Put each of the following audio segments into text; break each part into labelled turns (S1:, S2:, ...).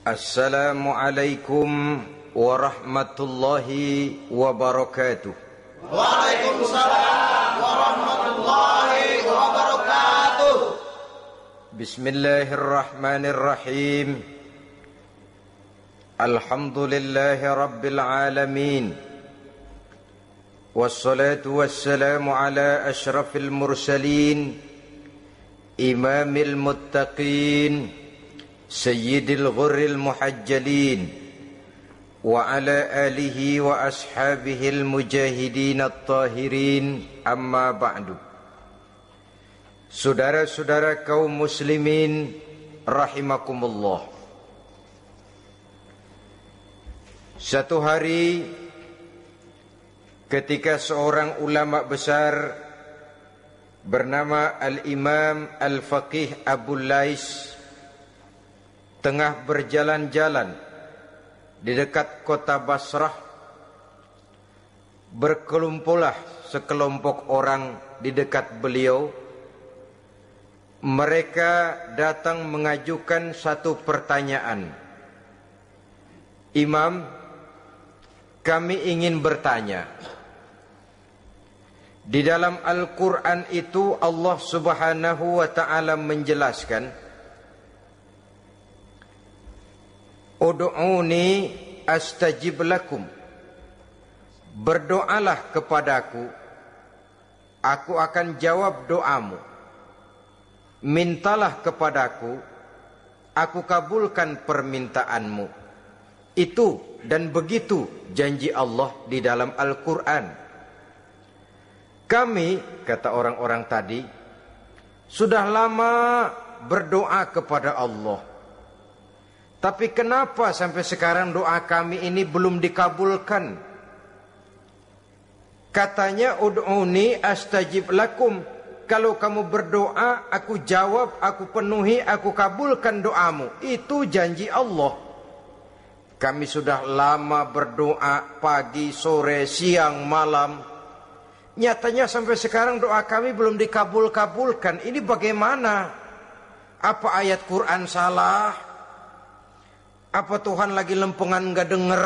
S1: Assalamualaikum warahmatullahi wabarakatuh.
S2: Waalaikumsalam warahmatullahi wabarakatuh.
S1: Bismillahirrahmanirrahim. Alhamdulillahi rabbil alamin. Wassalatu wassalamu ala ashrafil mursalin, imamil muttaqin, sayyidil ghurril muhajjalin, wa ala alihi wa ashabihil mujahidin at-tahirin, amma ba'du. Saudara-saudara kaum muslimin rahimakumullah. Satu hari ketika seorang ulama besar bernama Al-Imam Al-Faqih Abu Lais tengah berjalan-jalan di dekat kota Basrah, berkelumpulah sekelompok orang di dekat beliau. Mereka datang mengajukan satu pertanyaan. Imam, kami ingin bertanya. Di dalam Al-Quran itu Allah Subhanahu wa ta'ala menjelaskan, Ud'uni astajib lakum. Berdoalah kepadaku, aku akan jawab doamu. Mintalah kepadaku, aku kabulkan permintaanmu. Itu dan begitu janji Allah di dalam Al-Quran. Kami, kata orang-orang tadi, sudah lama berdoa kepada Allah. Tapi kenapa sampai sekarang doa kami ini belum dikabulkan? Katanya, ud'uni astajib lakum. Kalau kamu berdoa, aku jawab, aku penuhi, aku kabulkan doamu. Itu janji Allah. Kami sudah lama berdoa pagi, sore, siang, malam. Nyatanya sampai sekarang doa kami belum dikabulkan. Ini bagaimana? Apa ayat Quran salah? Apa Tuhan lagi lempengan nggak denger?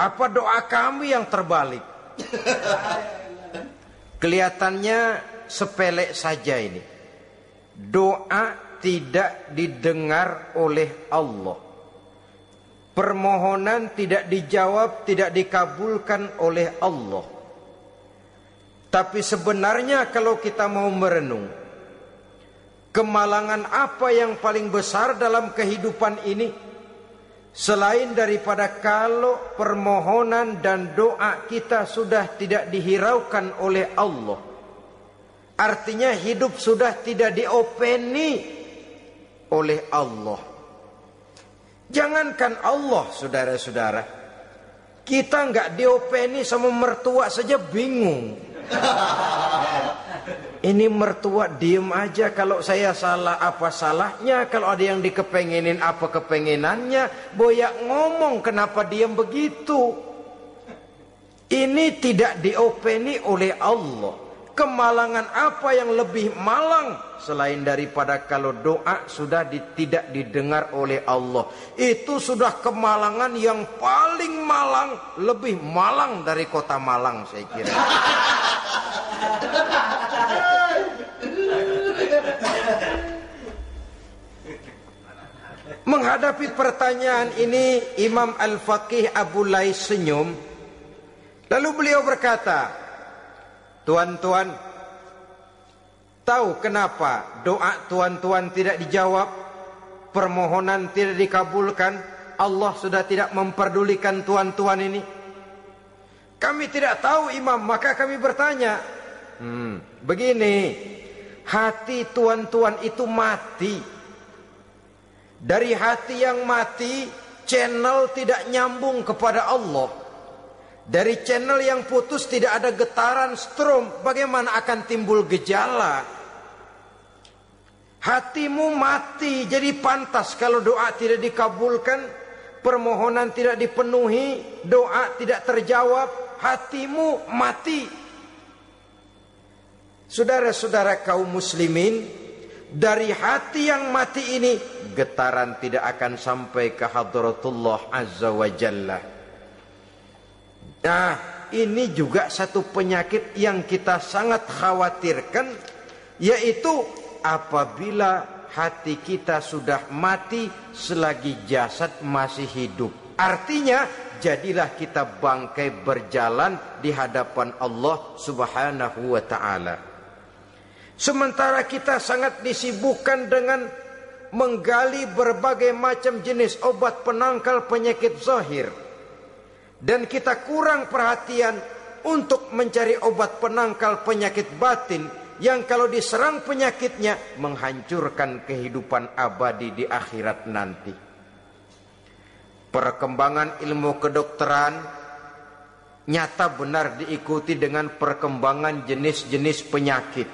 S1: Apa doa kami yang terbalik? Kelihatannya sepele saja ini. Doa tidak didengar oleh Allah. Permohonan tidak dijawab, tidak dikabulkan oleh Allah. Tapi sebenarnya kalau kita mau merenung, kemalangan apa yang paling besar dalam kehidupan ini, selain daripada kalau permohonan dan doa kita sudah tidak dihiraukan oleh Allah. Artinya hidup sudah tidak diopeni oleh Allah. Jangankan Allah, saudara-saudara, kita nggak diopeni sama mertua saja bingung. Ini mertua diem aja, kalau saya salah apa salahnya, kalau ada yang dikepengenin apa kepengenannya, boyak ngomong kenapa diem begitu. Ini tidak diopeni oleh Allah. Kemalangan apa yang lebih malang selain daripada kalau doa sudah tidak didengar oleh Allah. Itu sudah kemalangan yang paling malang, lebih malang dari kota Malang saya kira. Menghadapi pertanyaan ini, Imam Al-Faqih Abu Lais senyum. Lalu beliau berkata, tuan-tuan, tahu kenapa doa tuan-tuan tidak dijawab, permohonan tidak dikabulkan? Allah sudah tidak memperdulikan tuan-tuan ini. Kami tidak tahu, Imam, maka kami bertanya. Begini, hati tuan-tuan itu mati. Dari hati yang mati, channel tidak nyambung kepada Allah. Dari channel yang putus tidak ada getaran strom. Bagaimana akan timbul gejala? Hatimu mati, jadi pantas kalau doa tidak dikabulkan, permohonan tidak dipenuhi, doa tidak terjawab, hatimu mati. Saudara-saudara kaum muslimin, dari hati yang mati ini, getaran tidak akan sampai ke hadratullah azza wa jalla. Nah, ini juga satu penyakit yang kita sangat khawatirkan, yaitu apabila hati kita sudah mati selagi jasad masih hidup. Artinya, jadilah kita bangkai berjalan di hadapan Allah subhanahu wa ta'ala. Sementara kita sangat disibukkan dengan menggali berbagai macam jenis obat penangkal penyakit zahir, dan kita kurang perhatian untuk mencari obat penangkal penyakit batin yang kalau diserang penyakitnya menghancurkan kehidupan abadi di akhirat nanti. Perkembangan ilmu kedokteran nyata benar diikuti dengan perkembangan jenis-jenis penyakit.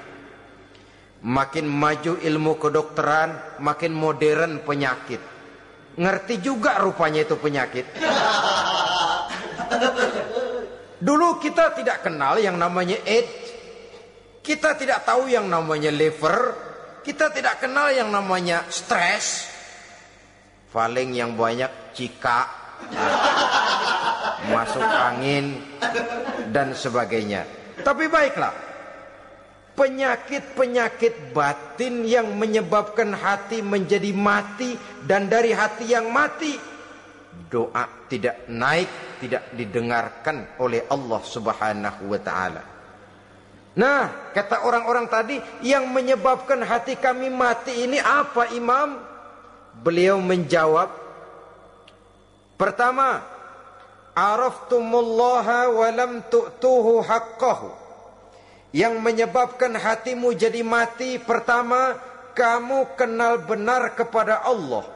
S1: Makin maju ilmu kedokteran, makin modern penyakit. Ngerti juga rupanya itu penyakit. Dulu kita tidak kenal yang namanya AIDS. Kita tidak tahu yang namanya liver. Kita tidak kenal yang namanya stres. Paling yang banyak cika, masuk angin, dan sebagainya. Tapi baiklah, penyakit-penyakit batin yang menyebabkan hati menjadi mati, dan dari hati yang mati, doa tidak naik, tidak didengarkan oleh Allah subhanahu wa ta'ala. Nah, kata orang-orang tadi, yang menyebabkan hati kami mati ini apa, Imam? Beliau menjawab, pertama, araftumullaha wa lam tu'tuhu haqqahu. Yang menyebabkan hatimu jadi mati, pertama, kamu kenal benar kepada Allah,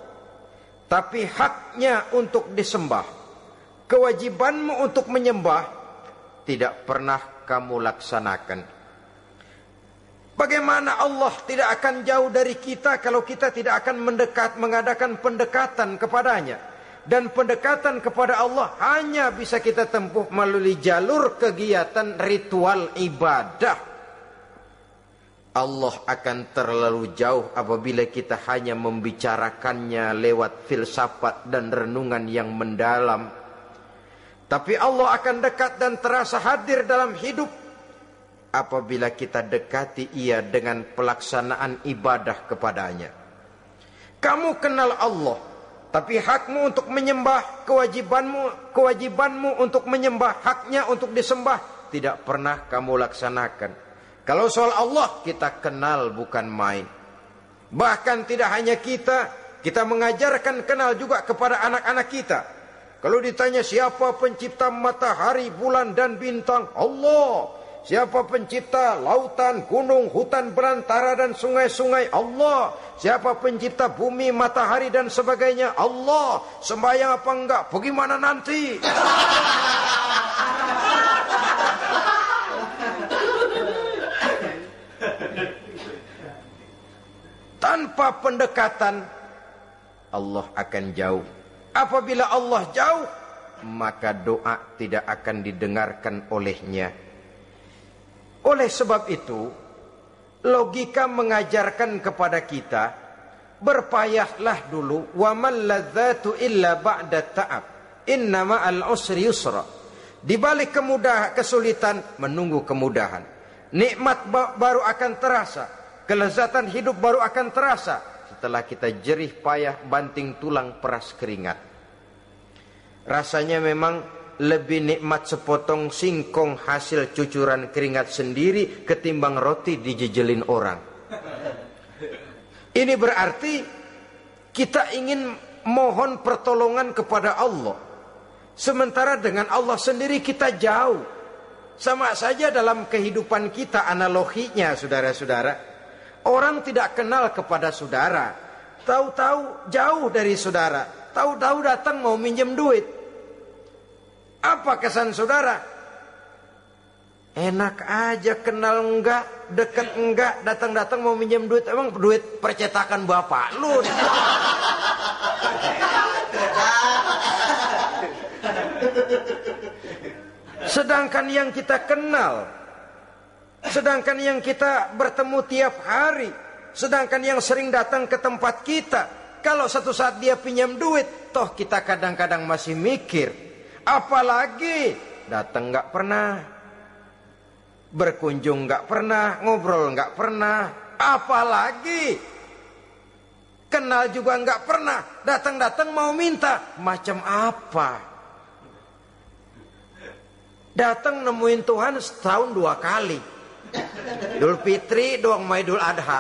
S1: tapi haknya untuk disembah, kewajibanmu untuk menyembah, tidak pernah kamu laksanakan. Bagaimana Allah tidak akan jauh dari kita kalau kita tidak akan mengadakan pendekatan kepadanya. Dan pendekatan kepada Allah hanya bisa kita tempuh melalui jalur kegiatan ritual ibadah. Allah akan terlalu jauh apabila kita hanya membicarakannya lewat filsafat dan renungan yang mendalam. Tapi Allah akan dekat dan terasa hadir dalam hidup apabila kita dekati ia dengan pelaksanaan ibadah kepadanya. Kamu kenal Allah, tapi hakmu untuk menyembah, kewajibanmu untuk menyembah, haknya untuk disembah, tidak pernah kamu laksanakan. Kalau soal Allah kita kenal bukan main. Bahkan tidak hanya kita mengajarkan kenal juga kepada anak-anak kita. Kalau ditanya siapa pencipta matahari, bulan dan bintang? Allah. Siapa pencipta lautan, gunung, hutan belantara dan sungai-sungai? Allah. Siapa pencipta bumi, matahari dan sebagainya? Allah. Sembahyang apa enggak? Bagaimana nanti? Tanpa pendekatan, Allah akan jauh. Apabila Allah jauh, maka doa tidak akan didengarkan olehnya. Oleh sebab itu, logika mengajarkan kepada kita, berpayahlah dulu, wa mal ladzatu illa ba'da ta'ab, inna ma'al usri yusra. Di balik kesulitan menunggu kemudahan. Nikmat baru akan terasa, kelezatan hidup baru akan terasa setelah kita jerih payah banting tulang peras keringat. Rasanya memang lebih nikmat sepotong singkong hasil cucuran keringat sendiri ketimbang roti dijejelin orang. Ini berarti kita ingin mohon pertolongan kepada Allah, sementara dengan Allah sendiri kita jauh. Sama saja dalam kehidupan kita analoginya, saudara-saudara. Orang tidak kenal kepada saudara, tahu-tahu jauh dari saudara, tahu-tahu datang mau minjem duit. Apa kesan saudara? Enak aja, kenal enggak, dekat enggak, datang-datang mau minjem duit. Emang duit percetakan bapak lu? Sedangkan yang kita kenal, sedangkan yang kita bertemu tiap hari, Sedangkan yang sering datang ke tempat kita, kalau satu saat dia pinjam duit, toh kita kadang-kadang masih mikir. Apalagi datang nggak pernah, berkunjung nggak pernah, ngobrol nggak pernah. Apalagi kenal juga nggak pernah, datang-datang mau minta. Macam apa? Datang nemuin Tuhan setahun 2 kali. Idul Fitri, doang sama Idul Adha.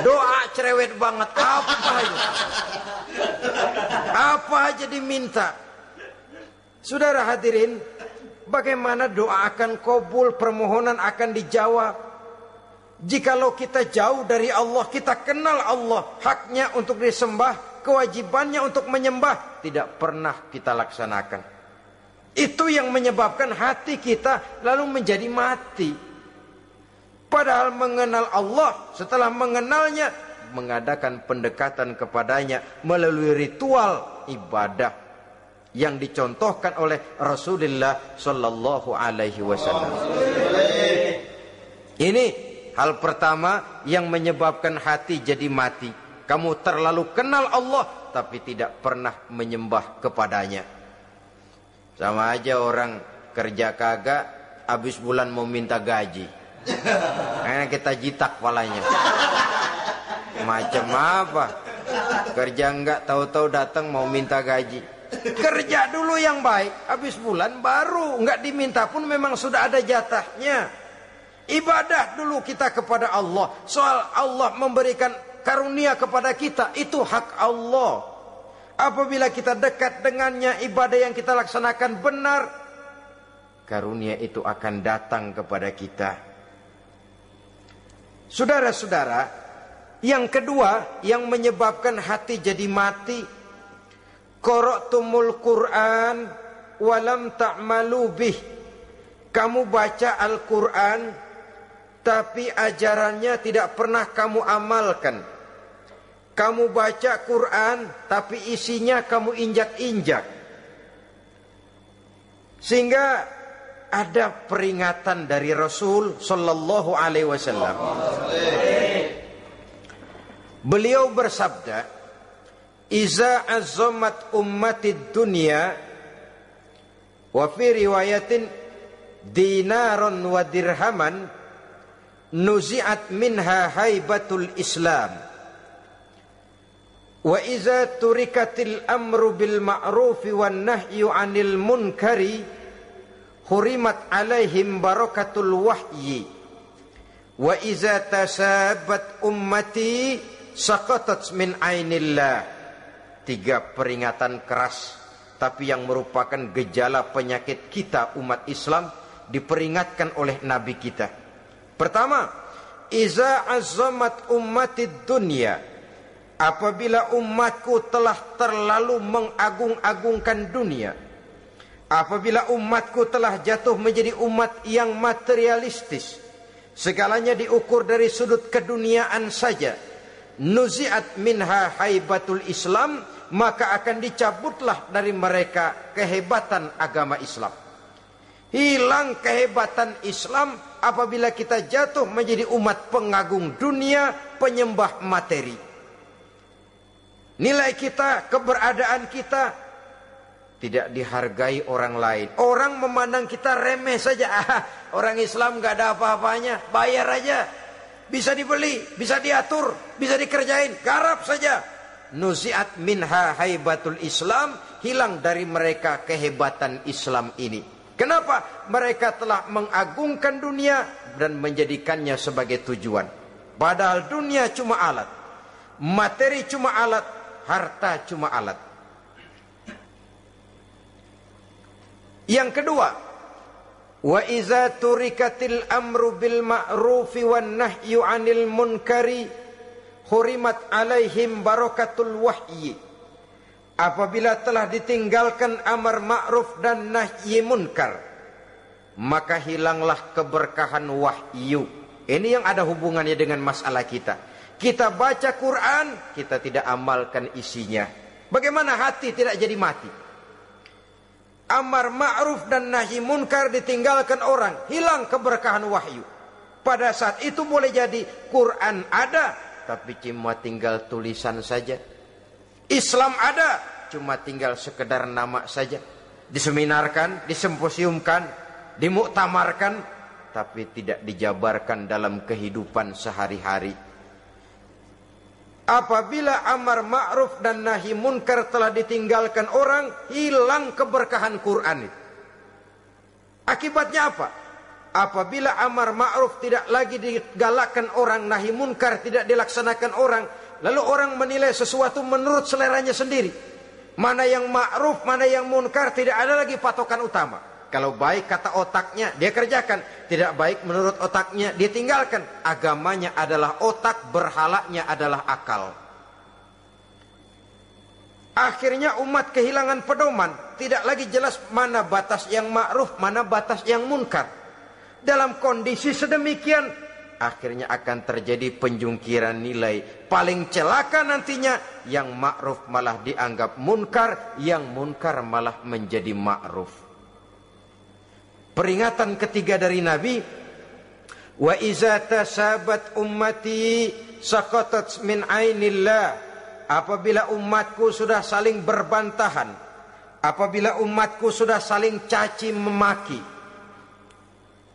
S1: Doa cerewet banget. Apa itu? Apa aja diminta. Saudara hadirin, bagaimana doa akan kabul, permohonan akan dijawab? Jikalau kita jauh dari Allah, kita kenal Allah, haknya untuk disembah, kewajibannya untuk menyembah, tidak pernah kita laksanakan. Itu yang menyebabkan hati kita lalu menjadi mati. Padahal mengenal Allah, setelah mengenalnya, mengadakan pendekatan kepadanya melalui ritual ibadah yang dicontohkan oleh Rasulullah Sallallahu Alaihi Wasallam. Ini hal pertama yang menyebabkan hati jadi mati. Kamu terlalu kenal Allah, tapi tidak pernah menyembah kepadanya. Sama aja orang kerja kagak, habis bulan mau minta gaji. Karena kita jitak kepalanya. Macam apa? Kerja enggak, tahu-tahu datang mau minta gaji. Kerja dulu yang baik, habis bulan baru enggak diminta pun memang sudah ada jatahnya. Ibadah dulu kita kepada Allah. Soal Allah memberikan karunia kepada kita, itu hak Allah. Apabila kita dekat dengannya, ibadah yang kita laksanakan benar, karunia itu akan datang kepada kita. Saudara-saudara, yang kedua yang menyebabkan hati jadi mati, qara'tumul Qur'an walam ta'malu bih. Kamu baca Al-Quran, tapi ajarannya tidak pernah kamu amalkan. Kamu baca Quran, tapi isinya kamu injak-injak. Sehingga ada peringatan dari Rasul Sallallahu Alaihi Wasallam. Beliau bersabda, "Iza azzamat ummatid dunya, wa fi riwayatin dinaron wa dirhaman, nuzi'at minha haibatul Islam. Wa iza turikatil amru bil ma'rufi wan nahyu 'anil munkari, hurimat 'alaihim barakatul wahyi. Wa iza tasabat ummati saqatat min 'ainillah." 3 peringatan keras, tapi yang merupakan gejala penyakit kita umat Islam, diperingatkan oleh Nabi kita. Pertama, iza azzamat ummatid dunya, apabila umatku telah terlalu mengagung-agungkan dunia, apabila umatku telah jatuh menjadi umat yang materialistis, segalanya diukur dari sudut keduniaan saja, nuzi'at minha haibatul Islam, maka akan dicabutlah dari mereka kehebatan agama Islam. Hilang kehebatan Islam apabila kita jatuh menjadi umat pengagung dunia, penyembah materi. Nilai kita, keberadaan kita tidak dihargai orang lain. Orang memandang kita remeh saja. Orang Islam gak ada apa-apanya, bayar aja. Bisa dibeli, bisa diatur, bisa dikerjain, garap saja. Nuzi'at minha haibatul Islam, hilang dari mereka kehebatan Islam ini. Kenapa? Mereka telah mengagungkan dunia dan menjadikannya sebagai tujuan. Padahal dunia cuma alat, materi cuma alat, harta cuma alat. Yang kedua, wa iza turikatil amru bil ma'rufi wan nahyu 'anil munkari, hurimat 'alaihim barakatul wahyi. Apabila telah ditinggalkan amar ma'ruf dan nahi munkar, maka hilanglah keberkahan wahyu. Ini yang ada hubungannya dengan masalah kita. Kita baca Quran, kita tidak amalkan isinya. Bagaimana hati tidak jadi mati? Amar ma'ruf dan nahi munkar ditinggalkan orang, hilang keberkahan wahyu. Pada saat itu boleh jadi Quran ada, tapi cuma tinggal tulisan saja. Islam ada, cuma tinggal sekedar nama saja. Diseminarkan, disimposiumkan, dimuktamarkan, tapi tidak dijabarkan dalam kehidupan sehari-hari. Apabila amar ma'ruf dan nahi munkar telah ditinggalkan orang, hilang keberkahan Quran itu. Akibatnya apa? Apabila amar ma'ruf tidak lagi digalakkan orang, nahi munkar tidak dilaksanakan orang, lalu orang menilai sesuatu menurut seleranya sendiri. Mana yang ma'ruf, mana yang munkar, tidak ada lagi patokan utama. Kalau baik kata otaknya, dia kerjakan. Tidak baik menurut otaknya, dia tinggalkan. Agamanya adalah otak, berhalanya adalah akal. Akhirnya umat kehilangan pedoman. Tidak lagi jelas mana batas yang ma'ruf, mana batas yang munkar. Dalam kondisi sedemikian, akhirnya akan terjadi penjungkiran nilai. Paling celaka nantinya, yang ma'ruf malah dianggap munkar, yang munkar malah menjadi ma'ruf. Peringatan ketiga dari Nabi, wa iza tasabat ummati saqatat min ainillah. Apabila umatku sudah saling berbantahan, apabila umatku sudah saling caci memaki,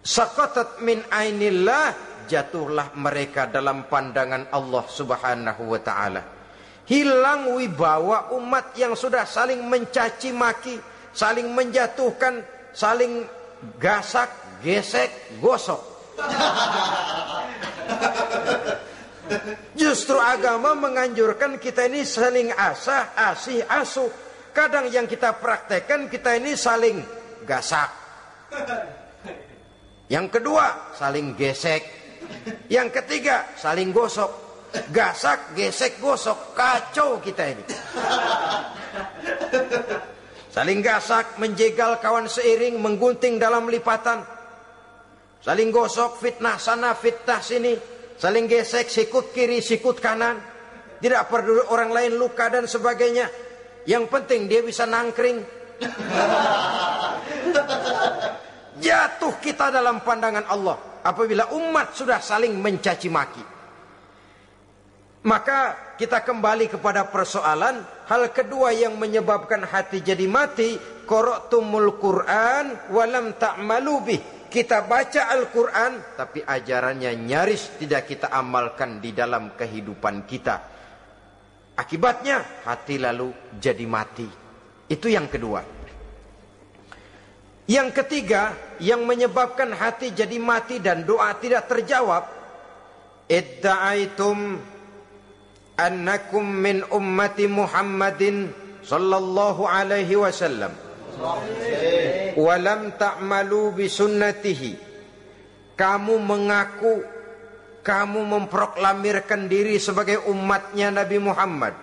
S1: saqatat min ainillah, jatuhlah mereka dalam pandangan Allah Subhanahu wa taala. Hilang wibawa umat yang sudah saling mencaci maki, saling menjatuhkan, saling gasak, gesek, gosok. Justru agama menganjurkan kita ini saling asah, asih, asuh. Kadang yang kita praktekkan, kita ini saling gasak. Yang kedua, saling gesek. Yang ketiga, saling gosok. Gasak, gesek, gosok. Kacau kita ini. Saling gasak, menjegal kawan seiring, menggunting dalam lipatan. Saling gosok, fitnah sana, fitnah sini. Saling gesek, sikut kiri, sikut kanan. Tidak peduli orang lain luka dan sebagainya. Yang penting dia bisa nangkring. Jatuh kita dalam pandangan Allah apabila umat sudah saling mencaci maki. Maka kita kembali kepada persoalan, hal kedua yang menyebabkan hati jadi mati, qara'tumul Qur'an walam ta'malu bih. Kita baca Al-Quran, tapi ajarannya nyaris tidak kita amalkan di dalam kehidupan kita. Akibatnya hati lalu jadi mati. Itu yang kedua. Yang ketiga, yang menyebabkan hati jadi mati dan doa tidak terjawab, idda'aitum annakum min ummati Muhammadin sallallahu alaihi wasallam walam ta'malu bisunnatihi. Kamu mengaku, kamu memproklamirkan diri sebagai umatnya Nabi Muhammad,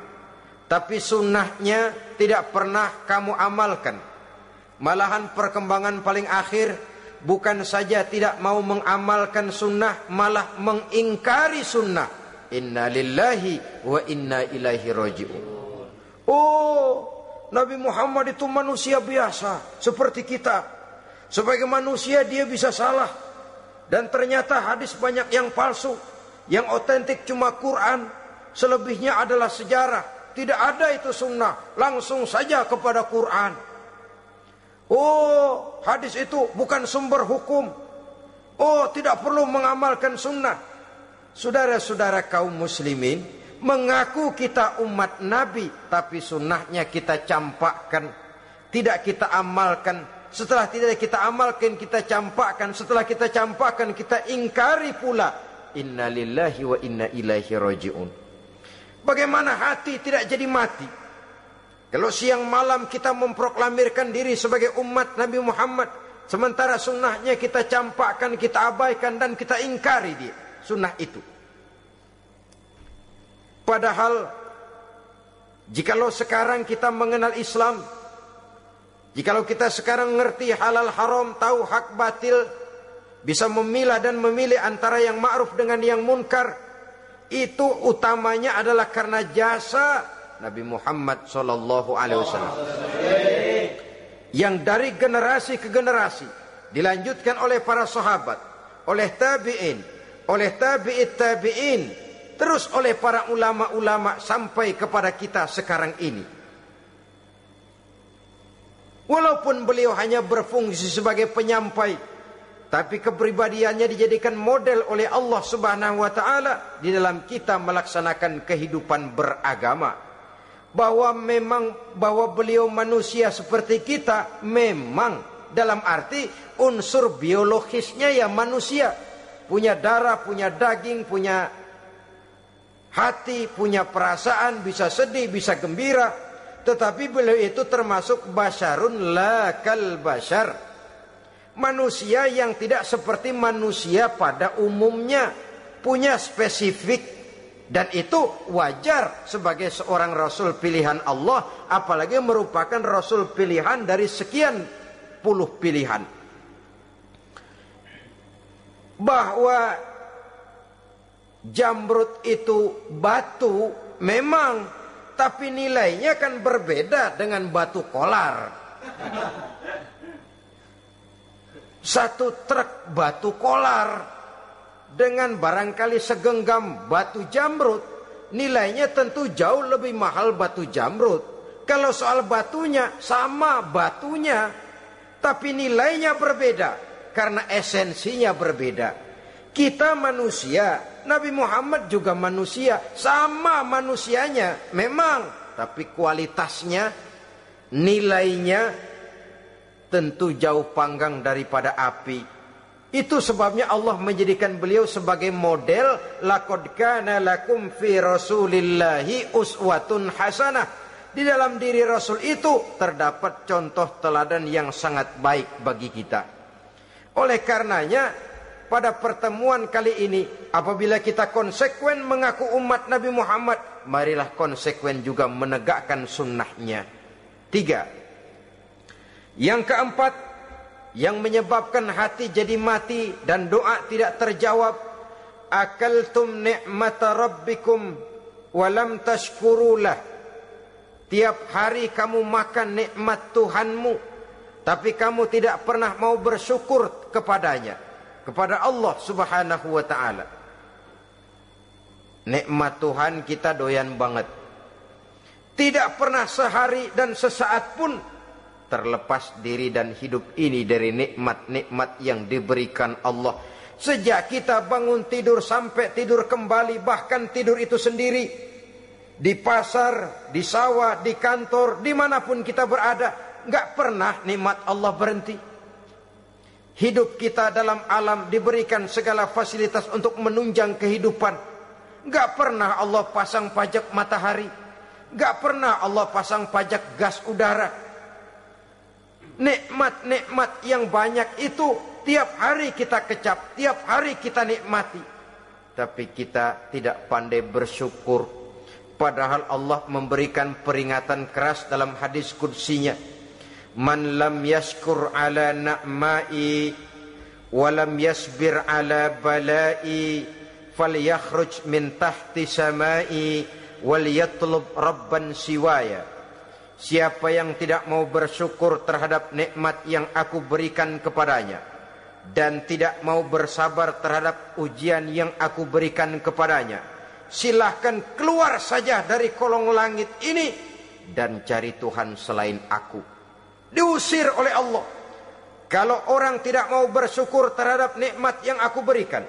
S1: tapi sunnahnya tidak pernah kamu amalkan. Malahan perkembangan paling akhir, bukan saja tidak mau mengamalkan sunnah, malah mengingkari sunnah. Inna lillahi wa inna ilaihi raji'un. Oh, Nabi Muhammad itu manusia biasa seperti kita. Sebagai manusia dia bisa salah. Dan ternyata hadis banyak yang palsu. Yang otentik cuma Quran. Selebihnya adalah sejarah. Tidak ada itu sunnah. Langsung saja kepada Quran. Oh, hadis itu bukan sumber hukum. Oh, tidak perlu mengamalkan sunnah. Saudara-saudara kaum muslimin, mengaku kita umat Nabi, tapi sunnahnya kita campakkan, tidak kita amalkan. Setelah tidak kita amalkan, kita campakkan. Setelah kita campakkan, kita ingkari pula. Inna lillahi wa inna ilaihi raji'un. Bagaimana hati tidak jadi mati? Kalau siang malam kita memproklamirkan diri sebagai umat Nabi Muhammad, sementara sunnahnya kita campakkan, kita abaikan, dan kita ingkari dia, sunnah itu. Padahal jikalau sekarang kita mengenal Islam, jikalau kita sekarang ngerti halal haram, tahu hak batil, bisa memilah dan memilih antara yang ma'ruf dengan yang munkar, itu utamanya adalah karena jasa Nabi Muhammad SAW, yang dari generasi ke generasi dilanjutkan oleh para sahabat, oleh tabi'in, oleh tabi'it tabi'in, terus oleh para ulama-ulama sampai kepada kita sekarang ini. Walaupun beliau hanya berfungsi sebagai penyampai, tapi kepribadiannya dijadikan model oleh Allah Subhanahu wa taala di dalam kita melaksanakan kehidupan beragama. Bahwa beliau manusia seperti kita, memang dalam arti unsur biologisnya ya manusia, punya darah, punya daging, punya hati, punya perasaan, bisa sedih, bisa gembira. Tetapi beliau itu termasuk basyarun la kal basyar, manusia yang tidak seperti manusia pada umumnya, punya spesifik, dan itu wajar sebagai seorang rasul pilihan Allah, apalagi merupakan rasul pilihan dari sekian puluh pilihan. Bahwa jamrud itu batu memang, tapi nilainya kan berbeda dengan batu kolar. Satu truk batu kolar dengan barangkali segenggam batu jamrud, nilainya tentu jauh lebih mahal batu jamrud. Kalau soal batunya, sama batunya, tapi nilainya berbeda karena esensinya berbeda. Kita manusia, Nabi Muhammad juga manusia, sama manusianya memang, tapi kualitasnya, nilainya tentu jauh panggang daripada api. Itu sebabnya Allah menjadikan beliau sebagai model. Laqad kana lakum fi rasulillahi uswatun hasanah. Di dalam diri Rasul itu terdapat contoh teladan yang sangat baik bagi kita. Oleh karenanya, pada pertemuan kali ini, apabila kita konsekuen mengaku umat Nabi Muhammad, marilah konsekuen juga menegakkan sunnahnya. 3. Yang keempat, yang menyebabkan hati jadi mati dan doa tidak terjawab, akaltum ni'mata rabbikum walam tashkurulah. Tiap hari kamu makan nikmat Tuhanmu, tapi kamu tidak pernah mau bersyukur kepadanya, kepada Allah Subhanahu wa ta'ala. Nikmat Tuhan kita doyan banget. Tidak pernah sehari dan sesaat pun terlepas diri dan hidup ini dari nikmat-nikmat yang diberikan Allah. Sejak kita bangun tidur sampai tidur kembali, bahkan tidur itu sendiri, di pasar, di sawah, di kantor, dimanapun kita berada, gak pernah nikmat Allah berhenti. Hidup kita dalam alam diberikan segala fasilitas untuk menunjang kehidupan. Gak pernah Allah pasang pajak matahari, gak pernah Allah pasang pajak gas udara. Nikmat-nikmat yang banyak itu tiap hari kita kecap, tiap hari kita nikmati, tapi kita tidak pandai bersyukur. Padahal Allah memberikan peringatan keras dalam hadis qudsinya, man lam yashkur ala na'mai wa lam yasbir ala balai falyakhruj min tahti samai wal yatlub rabban siwaya. Siapa yang tidak mau bersyukur terhadap nikmat yang aku berikan kepadanya dan tidak mau bersabar terhadap ujian yang aku berikan kepadanya, silahkan keluar saja dari kolong langit ini dan cari Tuhan selain aku. Diusir oleh Allah. Kalau orang tidak mau bersyukur terhadap nikmat yang aku berikan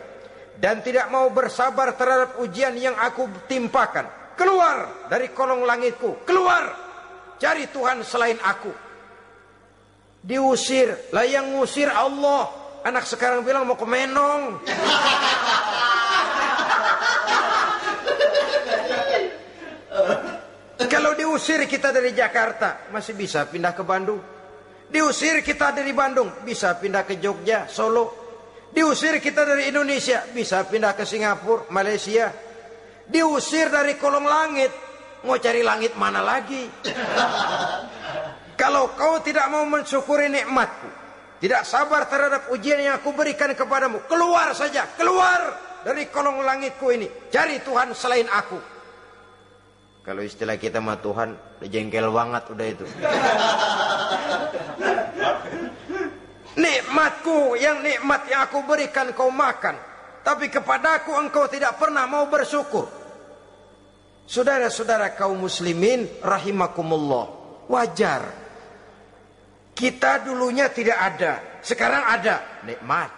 S1: dan tidak mau bersabar terhadap ujian yang aku timpakan, keluar dari kolong langitku, keluar, cari Tuhan selain aku. Diusir. Lah yang ngusir Allah. Anak sekarang bilang mau ke Menong. Kalau diusir kita dari Jakarta, masih bisa pindah ke Bandung. Diusir kita dari Bandung, bisa pindah ke Jogja, Solo. Diusir kita dari Indonesia, bisa pindah ke Singapura, Malaysia. Diusir dari kolong langit, mau cari langit mana lagi? Kalau kau tidak mau mensyukuri nikmatku, tidak sabar terhadap ujian yang aku berikan kepadamu, keluar saja, keluar dari kolong langitku ini, cari Tuhan selain aku. Kalau istilah kita mah Tuhan, jengkel banget udah itu. Nikmatku, yang nikmat yang aku berikan kau makan, tapi kepadaku engkau tidak pernah mau bersyukur. Saudara-saudara kaum muslimin rahimakumullah, wajar. Kita dulunya tidak ada, sekarang ada, nikmat.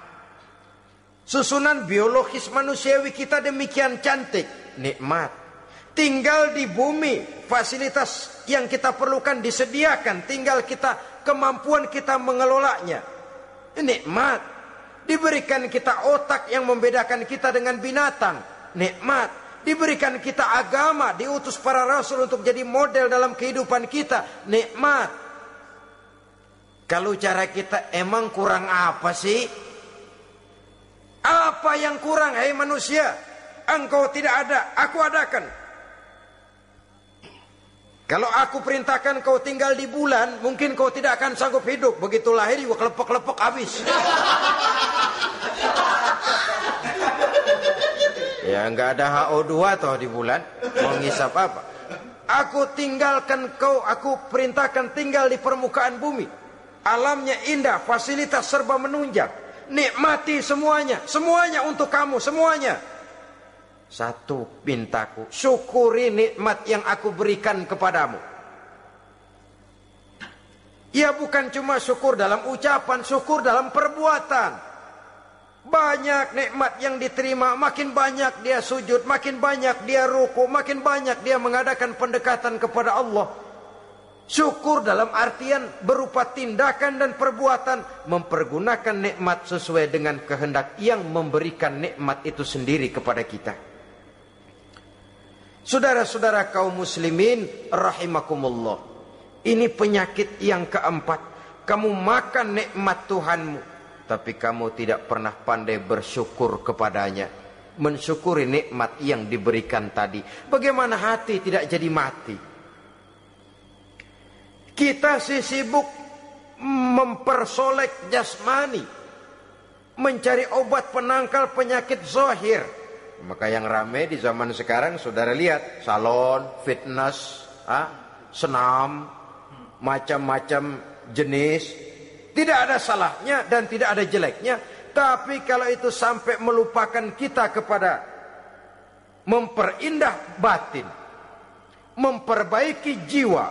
S1: Susunan biologis manusiawi kita demikian cantik, nikmat. Tinggal di bumi, fasilitas yang kita perlukan disediakan, tinggal kemampuan kita mengelolanya, nikmat. Diberikan kita otak yang membedakan kita dengan binatang, nikmat. Diberikan kita agama, diutus para rasul untuk jadi model dalam kehidupan kita, nikmat. Kalau cara kita emang kurang apa sih? Apa yang kurang, hai manusia? Engkau tidak ada, aku adakan. Kalau aku perintahkan kau tinggal di bulan, mungkin kau tidak akan sanggup hidup. Begitu lahir juga kelepek-kelepek habis. Ya nggak ada HO2 toh di bulan, mau ngisap apa? Aku tinggalkan kau, aku perintahkan tinggal di permukaan bumi. Alamnya indah, fasilitas serba menunjang. Nikmati semuanya, semuanya untuk kamu, semuanya. Satu pintaku, syukuri nikmat yang aku berikan kepadamu. Ya bukan cuma syukur dalam ucapan, syukur dalam perbuatan. Banyak nikmat yang diterima, makin banyak dia sujud, makin banyak dia ruku, makin banyak dia mengadakan pendekatan kepada Allah. Syukur dalam artian berupa tindakan dan perbuatan, mempergunakan nikmat sesuai dengan kehendak yang memberikan nikmat itu sendiri kepada kita. Saudara-saudara kaum muslimin rahimakumullah, ini penyakit yang keempat. Kamu makan nikmat Tuhanmu, tapi kamu tidak pernah pandai bersyukur kepadanya, mensyukuri nikmat yang diberikan tadi. Bagaimana hati tidak jadi mati? Kita sibuk mempersolek jasmani, mencari obat penangkal penyakit zahir. Maka yang ramai di zaman sekarang, saudara lihat, salon, fitness, senam, macam-macam jenis. Tidak ada salahnya dan tidak ada jeleknya. Tapi kalau itu sampai melupakan kita kepada memperindah batin, memperbaiki jiwa,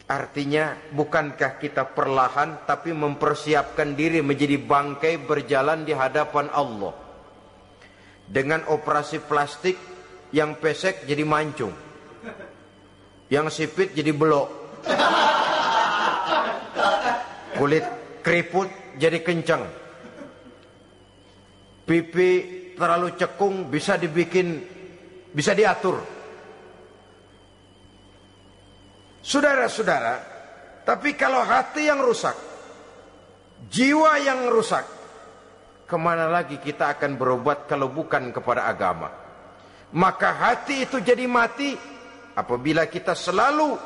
S1: artinya bukankah kita perlahan tapi mempersiapkan diri menjadi bangkai berjalan di hadapan Allah. Dengan operasi plastik, yang pesek jadi mancung, yang sipit jadi belok, kulit keriput jadi kencang, pipi terlalu cekung bisa diatur. Saudara-saudara, tapi kalau hati yang rusak, jiwa yang rusak, kemana lagi kita akan berobat kalau bukan kepada agama? Maka hati itu jadi mati apabila kita selalu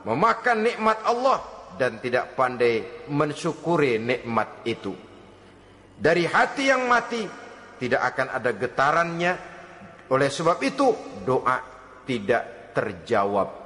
S1: memakan nikmat Allah dan tidak pandai mensyukuri nikmat itu. Dari hati yang mati tidak akan ada getarannya. Oleh sebab itu doa tidak terjawab.